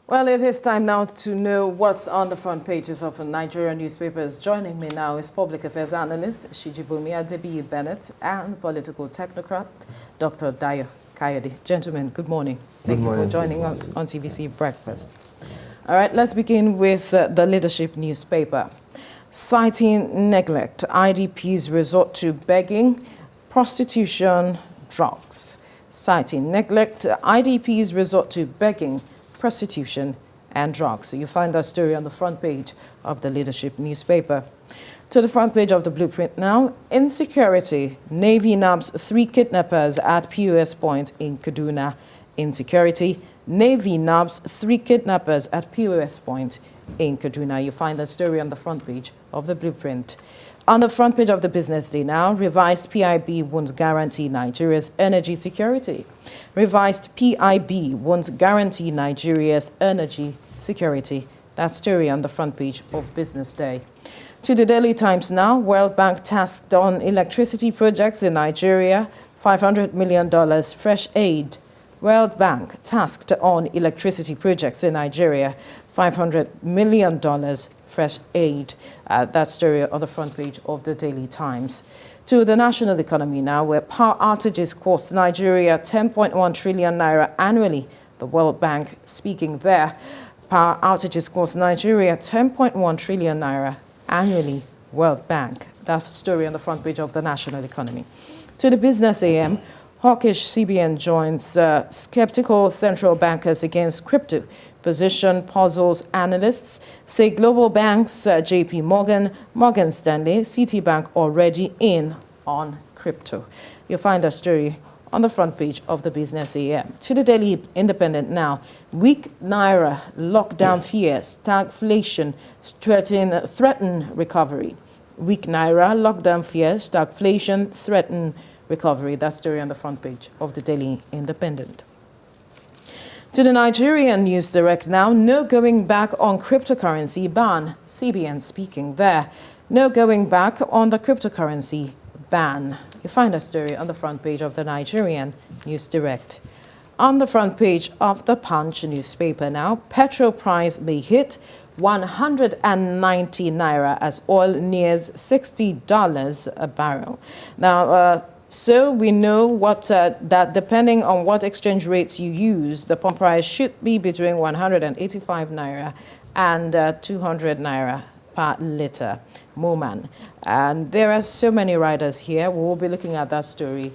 Well, it is time now to know what's on the front pages of the Nigerian newspapers. Joining me now is public affairs analyst Shijibumi Adebiyi Bennett and political technocrat Dr. Dayo Kayode. Gentlemen, good morning. Thank you for joining us on TVC Breakfast. All right, let's begin with the leadership newspaper. Citing neglect, IDPs resort to begging, prostitution, drugs. Citing neglect, IDPs resort to begging, prostitution, and drugs. So you find that story on the front page of the leadership newspaper. To the front page of the Blueprint now, insecurity. Navy nabs 3 kidnappers at POS point in Kaduna. Insecurity. Navy nabs 3 kidnappers at POS point in Kaduna. You find that story on the front page of the Blueprint. On the front page of the Business Day now, revised PIB won't guarantee Nigeria's energy security. Revised PIB won't guarantee Nigeria's energy security. That story on the front page of Business Day. To the Daily Times now, World Bank tasked on electricity projects in Nigeria, $500 million fresh aid. World Bank tasked on electricity projects in Nigeria, $500 million fresh aid. That story on the front page of the Daily Times. To the national economy now, where power outages cost Nigeria 10.1 trillion naira annually. The World Bank speaking there. Power outages cost Nigeria 10.1 trillion naira annually. World Bank. That story on the front page of the national economy. To the Business AM, hawkish CBN joins skeptical central bankers against crypto. Position puzzles analysts, say global banks JP Morgan, Morgan Stanley, Citibank already in on crypto. You'll find a story on the front page of the Business AM. To the Daily Independent now, weak naira, lockdown fears, stagflation threaten recovery. Weak naira, lockdown fears, stagflation threaten recovery. That story on the front page of the Daily Independent. To the Nigerian News Direct now, no going back on cryptocurrency ban. CBN speaking there. No going back on the cryptocurrency ban. You find a story on the front page of the Nigerian News Direct. On the front page of the Punch newspaper now, petrol price may hit 190 naira as oil nears $60 a barrel. Now, so we know that depending on what exchange rates you use, the pump price should be between 185 naira and 200 naira per litre. Moman. And there are so many riders here. We will be looking at that story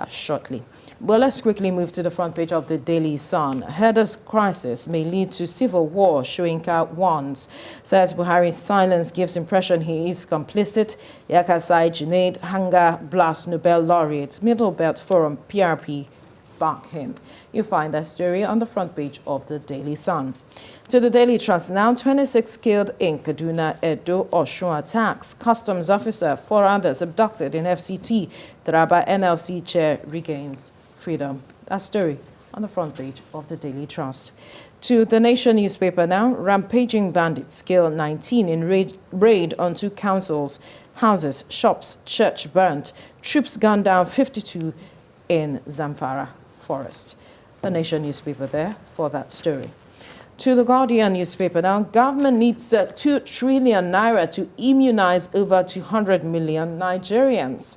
shortly. Well, let's quickly move to the front page of the Daily Sun. Headers crisis may lead to civil war, Shoyinka warns. Says Buhari's silence gives impression he is complicit. Yakasai Junaid Hanga blast Nobel laureate. Middle Belt Forum PRP back him. You find that story on the front page of the Daily Sun. To the Daily Trust now, 26 killed in Kaduna, Edo, Osun attacks. Customs officer, 4 others abducted in FCT. Taraba NLC chair regains freedom. That story on the front page of the Daily Trust. To the Nation newspaper now, rampaging bandits kill 19 in raid on 2 councils, houses, shops, church burnt. Troops gunned down 52 in Zamfara forest. The Nation newspaper there for that story. To the Guardian newspaper now, government needs 2 trillion naira to immunize over 200 million Nigerians.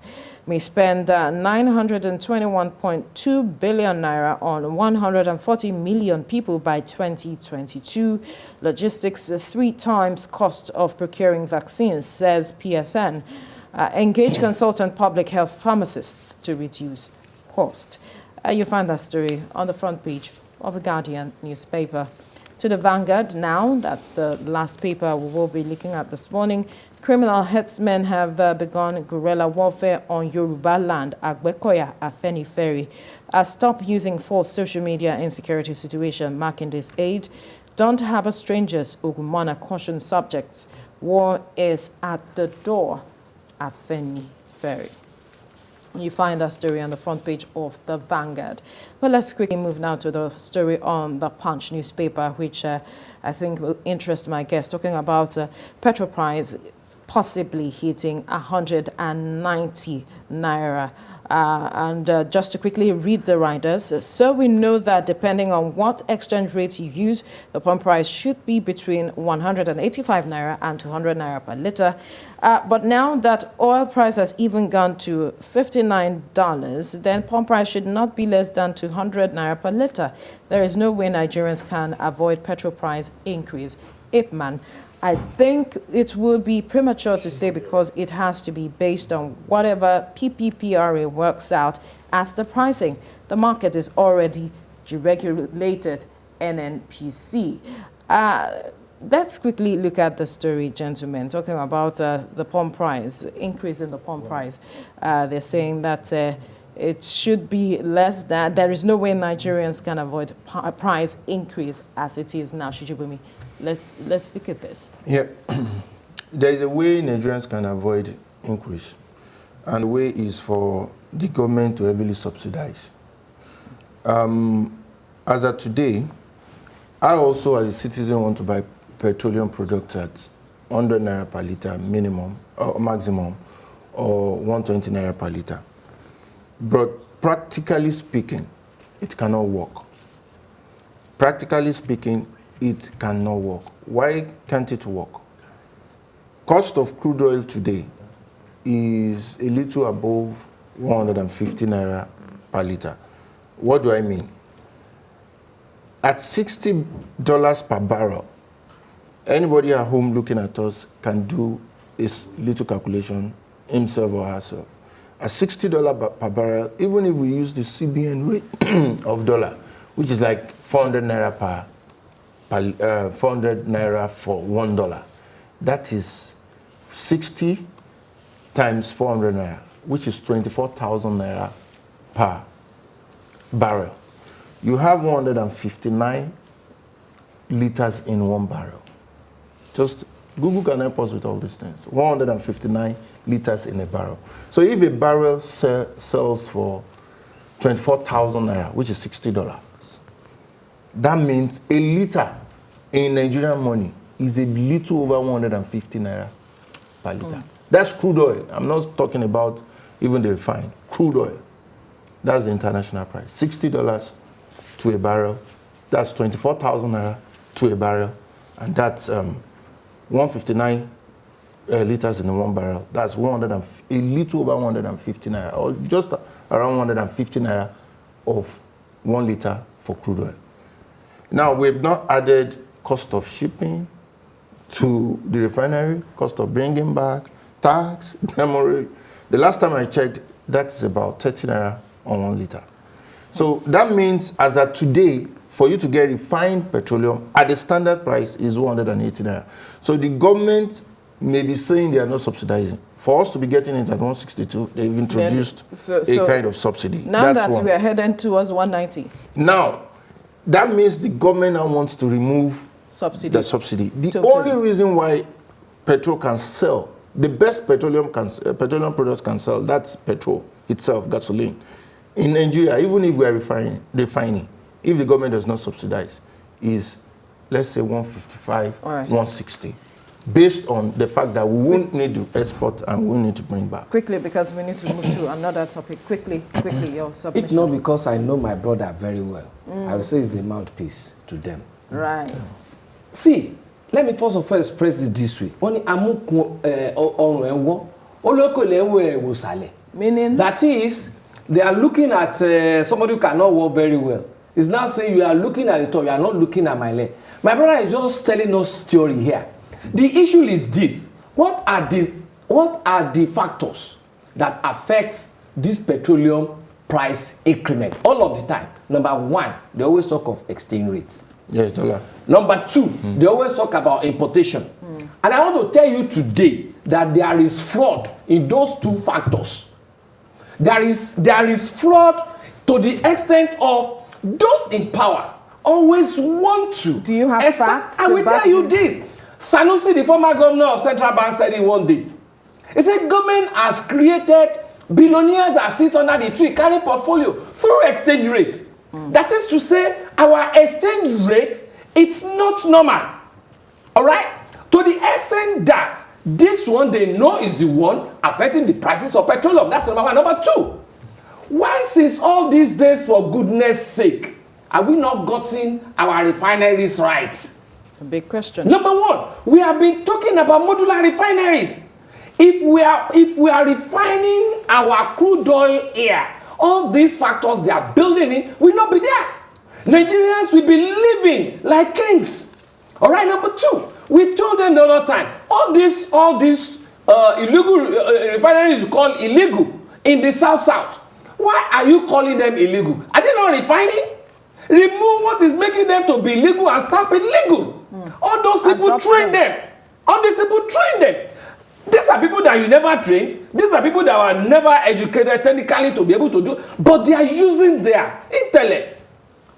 May spend 921.2 billion naira on 140 million people by 2022. Logistics 3 times cost of procuring vaccines, says PSN. Engage consultant public health pharmacists to reduce cost. You find that story on the front page of the Guardian newspaper. To the Vanguard now, that's the last paper we will be looking at this morning. Criminal headsmen have begun guerrilla warfare on Yoruba land, Agbekoya, Afeni Ferry. Stop using false social media insecurity situation, marking this aid. Don't harbor strangers, Ogumana caution subjects. War is at the door, Afeni Ferry. You find that story on the front page of the Vanguard. Well, let's quickly move now to the story on the Punch newspaper, which I think will interest my guest, talking about petrol price possibly hitting 190 naira. Just to quickly read the riders, so we know that depending on what exchange rate you use, the pump price should be between 185 naira and 200 naira per liter. But now that oil price has even gone to $59, then pump price should not be less than 200 naira per liter. There is no way Nigerians can avoid petrol price increase. Ipman, I think it will be premature to say because it has to be based on whatever PPPRA works out as the pricing. The market is already deregulated NNPC. Let's quickly look at the story, gentlemen, talking about the pump price, increase in the pump price. They're saying that it should be less than, there is no way Nigerians can avoid price increase as it is now. Shijibumi, let's look at this. Yeah, there is a way Nigerians can avoid increase, and the way is for the government to heavily subsidize. As of today, I also, as a citizen, want to buy petroleum products at 100 naira per liter minimum or maximum, or 120 naira per liter. But practically speaking, it cannot work. Practically speaking, it cannot work. Why can't it work? Cost of crude oil today is a little above 150 naira per liter. What do I mean? At $60 per barrel, anybody at home looking at us can do a little calculation, himself or herself. At $60 per barrel, even if we use the CBN rate of dollar, which is like 400 naira per 400 naira for $1, that is 60 times 400 naira, which is 24,000 naira per barrel. You have 159 liters in one barrel. Just Google can help us with all these things. 159 liters in a barrel. So if a barrel sells for 24,000 naira, which is $60, that means a liter in Nigerian money is a little over 150 naira per liter. That's crude oil. I'm not talking about even the refined. Crude oil. That's the international price. $60 to a barrel. That's 24,000 naira to a barrel. And that's 159 liters in one barrel. That's a little over 150 naira, or just around 150 naira of 1 liter for crude oil. Now, we've not added cost of shipping to the refinery, cost of bringing back, tax, memory. The last time I checked, that's about 30 naira on 1 liter. So that means, as of today, for you to get refined petroleum at the standard price is 180 naira. So the government may be saying they are not subsidizing. For us to be getting it at 162, they've introduced a kind of subsidy. Now that we are heading towards 190. Now, that means the government now wants to remove the subsidy. The only reason why petrol can sell, the best petroleum products can sell, that's petrol itself, gasoline. In Nigeria, even if we are refining, if the government does not subsidize, is, let's say, 155, 160. Based on the fact that we won't need to export and we won't need to bring back. Quickly, because we need to move to another topic. Quickly, your submission. If not because I know my brother very well, I will say it's a mouthpiece to them. Right. See, let me first of all express it this way. Meaning? That is, they are looking at somebody who cannot walk very well. It's now saying you are looking at the top, you are not looking at my leg. My brother is just telling us theory here. The issue is this: what are the factors that affects this petroleum price increment all of the time? Number one, they always talk of exchange rates. Yeah, dollar. Number two, they always talk about importation. And I want to tell you today that there is fraud in those two factors. There is fraud to the extent of those in power always want to. Do you have facts? I will tell you this. Sanusi, the former governor of Central Bank, said it one day. He said government has created billionaires that sit under the tree carrying portfolio through exchange rates. That is to say, our exchange rate, it's not normal. All right? To the extent that This one they know is the one affecting the prices of petroleum. That's number one. Number two, why since all these days, for goodness sake, have we not gotten our refineries right? A big question. Number one, we have been talking about modular refineries. If we are refining our crude oil here, all these factors they are building in will not be there. Nigerians will be living like kings. All right, number two, we told them the other time, all these illegal refineries you call illegal in the south. Why are you calling them illegal? Are they not refining? Remove what is making them to be illegal and start with legal. All those people train them. All these people train them. These are people that you never trained. These are people that were never educated technically to be able to do, but they are using their intellect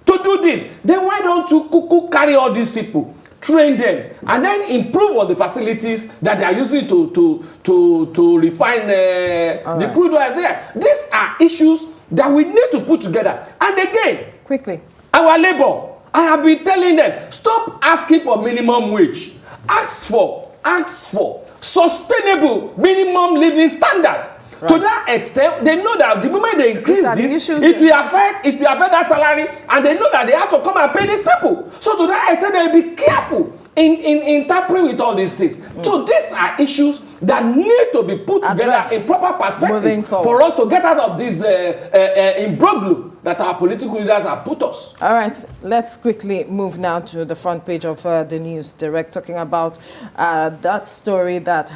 to do this. Then why don't you carry all these people, train them, and then improve on the facilities that they are using to refine the crude oil there? These are issues that we need to put together. And again, quickly, our labor, I have been telling them, stop asking for minimum wage. Ask for sustainable minimum living standard. Right. To that extent, they know that the moment they increase this, it will affect that salary, and they know that they have to come and pay these people. So to that extent, they'll be careful in interpreting with all these things. So these are issues that need to be put together in proper perspective for us to get out of this imbroglio that our political leaders have put us. All right, let's quickly move now to the front page of the News Direct, talking about that story that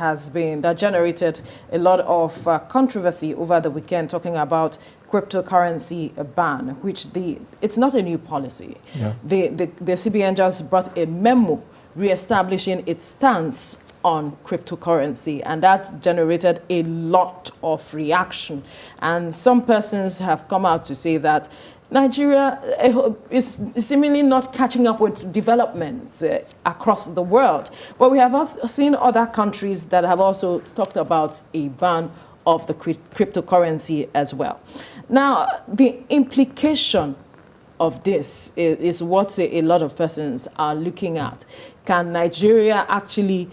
generated a lot of controversy over the weekend, talking about cryptocurrency ban, which it's not a new policy. Yeah. The CBN just brought a memo re-establishing its stance on cryptocurrency, and that's generated a lot of reaction. And some persons have come out to say that Nigeria is seemingly not catching up with developments across the world. But we have also seen other countries that have also talked about a ban of the cryptocurrency as well. Now, the implication of this is what a lot of persons are looking at. Can Nigeria actually,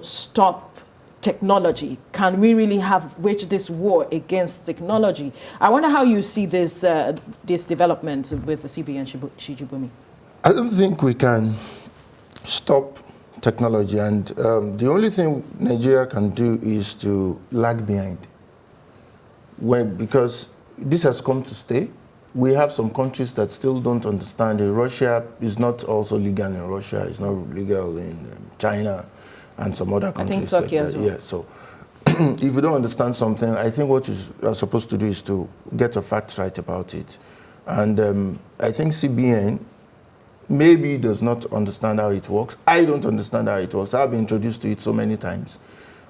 stop technology? Can we really wage this war against technology? I wonder how you see this development with the CBN, Shijibumi. I don't think we can stop technology, and the only thing Nigeria can do is to lag behind. Because this has come to stay. We have some countries that still don't understand it. Russia is not also legal in Russia. It's not legal in China and some other countries. I think Turkey as well. Yeah, so if you don't understand something, I think what you are supposed to do is to get the facts right about it. And I think CBN maybe does not understand how it works. I don't understand how it works. I've been introduced to it so many times.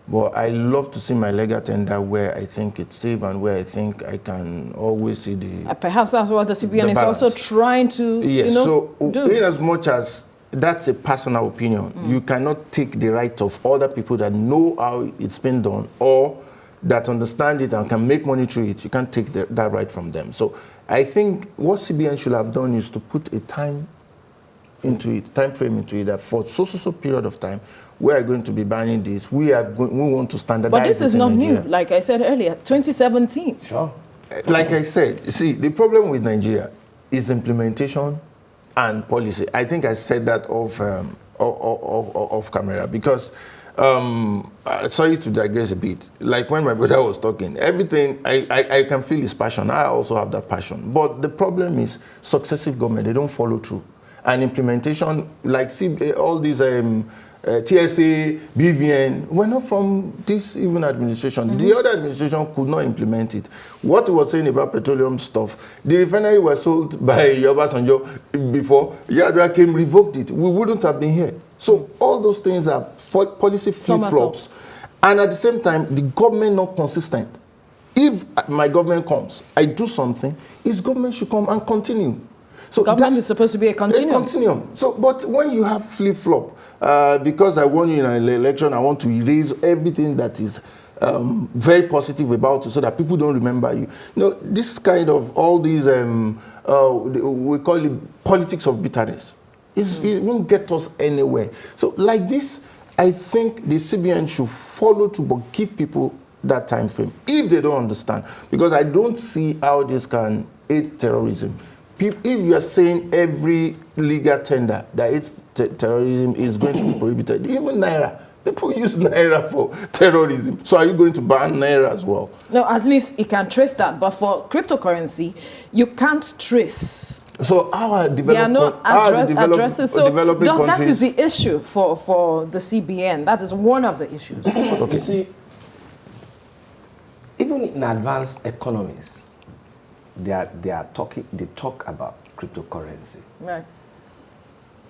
But I love to see my legal tender where I think it's safe and where I think I can always see the perhaps that's what the CBN is also trying to do. In as much as that's a personal opinion, you cannot take the right of other people that know how it's been done or that understand it and can make money through it. You can't take that right from them. So I think what CBN should have done is to put a time frame into it, that for so period of time we are going to be banning this. We want to standardize. But this is not new. Like I said earlier, 2017. Sure. Like I said, see, the problem with Nigeria is implementation and policy. I think I said that off camera because sorry to digress a bit. Like when my brother was talking, everything I can feel his passion. I also have that passion. But the problem is successive government, they don't follow through. And implementation, like see all these TSA, BVN, were not from this even administration. The other administration could not implement it. What he was saying about petroleum stuff, the refinery was sold by Obasanjo before. Yadra came, revoked it. We wouldn't have been here. So all those things are policy flip-flops. And at the same time, the government not consistent. If my government comes, I do something, his government should come and continue. So government is supposed to be a continuum. So, but when you have flip-flop, because I won you in an election, I want to erase everything that is very positive about you so that people don't remember you. This kind of all these, we call it politics of bitterness. It won't get us anywhere. So like this, I think the CBN should follow through, but give people that time frame if they don't understand. Because I don't see how this can aid terrorism. If you are saying every legal tender that aids terrorism is going to be prohibited, even Naira, people use Naira for terrorism. So are you going to ban Naira as well? No, at least it can trace that. But for cryptocurrency, you can't trace. So our They are not addresses. So that is the issue for the CBN. That is one of the issues. Okay. You see, even in advanced economies, they talk about cryptocurrency. Right.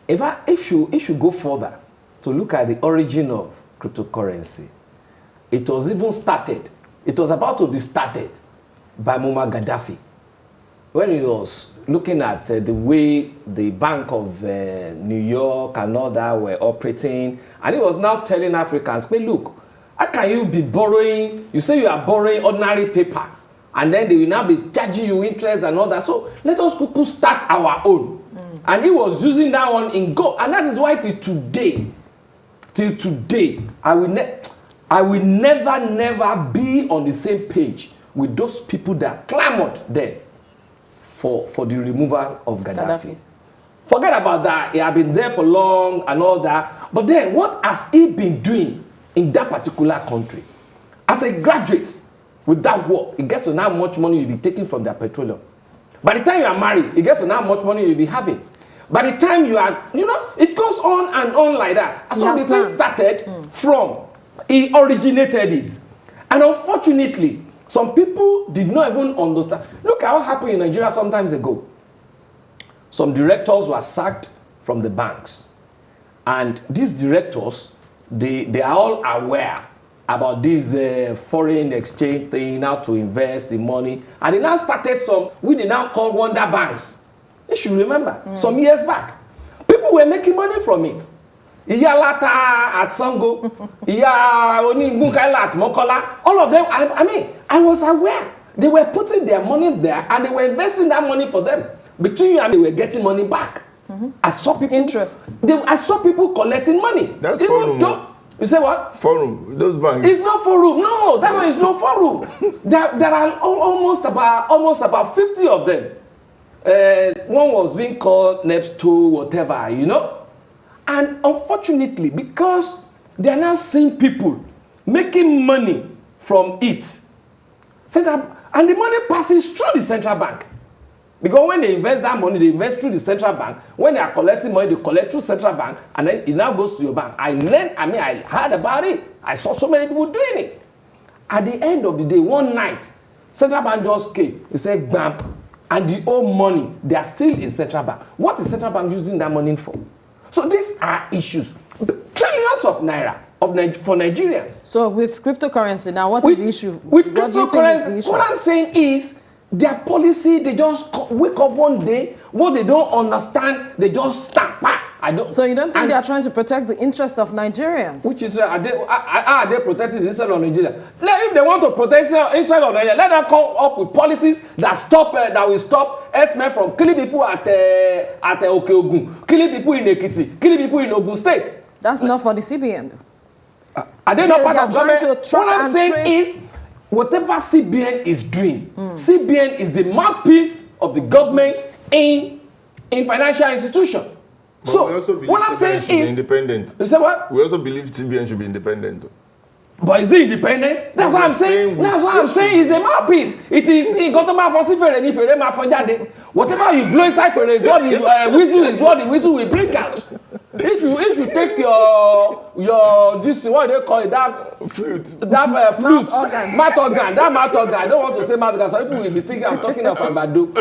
If you go further to look at the origin of cryptocurrency, it was about to be started by Muammar Gaddafi when he was looking at the way the Bank of New York and all that were operating, and he was now telling Africans, "Hey, look, how can you be borrowing? You say you are borrowing ordinary paper, and then they will now be charging you interest and all that. So let us start our own." And he was using that one in gold, and that is why till today, I will never be on the same page with those people that clamored then for the removal of Gaddafi. Forget about that. He had been there for long and all that. But then, what has he been doing in that particular country? As a graduate, with that work, it gets to know how much money you'll be taking from their petroleum. By the time you are married, it gets to know how much money you'll be having. By the time you are, it goes on and on like that. So the thing started from, he originated it. And unfortunately, some people did not even understand. Look at what happened in Nigeria some time ago. Some directors were sacked from the banks. And these directors, they are all aware about this foreign exchange thing, how to invest the money. And they now started we now call wonder banks. You should remember, some years back. People were making money from it. Iya Lata at Sango, Iya Onimukaila at Mokola, all of them, I was aware. They were putting their money there and they were investing that money for them. Between you and they were getting money back. I saw people interest. I saw people collecting money. That's forum. You say what? Forum. Those banks. It's not forum. No, that one is no forum. There are almost about 50 of them. One was being called Nepsto, whatever, And unfortunately, because they are now seeing people making money from it, and the money passes through the central bank. Because when they invest that money, they invest through the central bank. When they are collecting money, they collect through central bank, and then it now goes to your bank. I heard about it. I saw so many people doing it. At the end of the day, one night, central bank just came. He said, "Bam," and the old money, they are still in central bank. What is central bank using that money for? So these are issues. Trillions of naira for Nigerians. So with cryptocurrency, now what is the issue? With cryptocurrency, what I'm saying is their policy, they just wake up one day, what they don't understand, they just stamp. So you don't think they are trying to protect the interests of Nigerians? Which is, are they protecting the interest of Nigeria? If they want to protect the interest of Nigeria, let them come up with policies that will stop S-men from killing people at Okeogun, killing people in Ekiti, killing people in Ogun State. That's not for the CBN. Are they not part of government? What I'm saying is, whatever CBN is doing, CBN is the mouthpiece of the government in financial institution. But so we also believe what I'm saying is independent. You say what? We also believe CBN should be independent. But is it independence? That's what I'm saying. That's what I'm saying. It's a mouthpiece. It is. Whatever you blow inside for is what the whistle is. What the whistle will bring out. If you take your this, what do they call it, that flute, mouth organ. I don't want to say mouth organ. Some people will be thinking I'm talking of Ambado.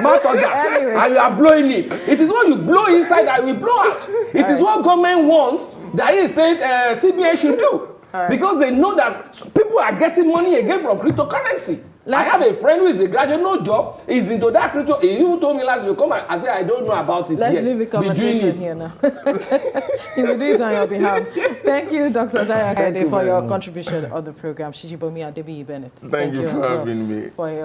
Mouth organ. Anyway. And you are blowing it. It is what you blow inside that will blow out. It is what government wants that is saying CBN should do. Because they know that people are getting money again from cryptocurrency. I have a friend who is a graduate, no job, he's into that crypto. He even told me last week, come and I said, I don't know about it yet. Let's leave the conversation here now. He will do it on your behalf. Thank you, Dr. Dayo, for your contribution on the program. Shijibomi Adebiyi Bennett. Thank you for having me. For your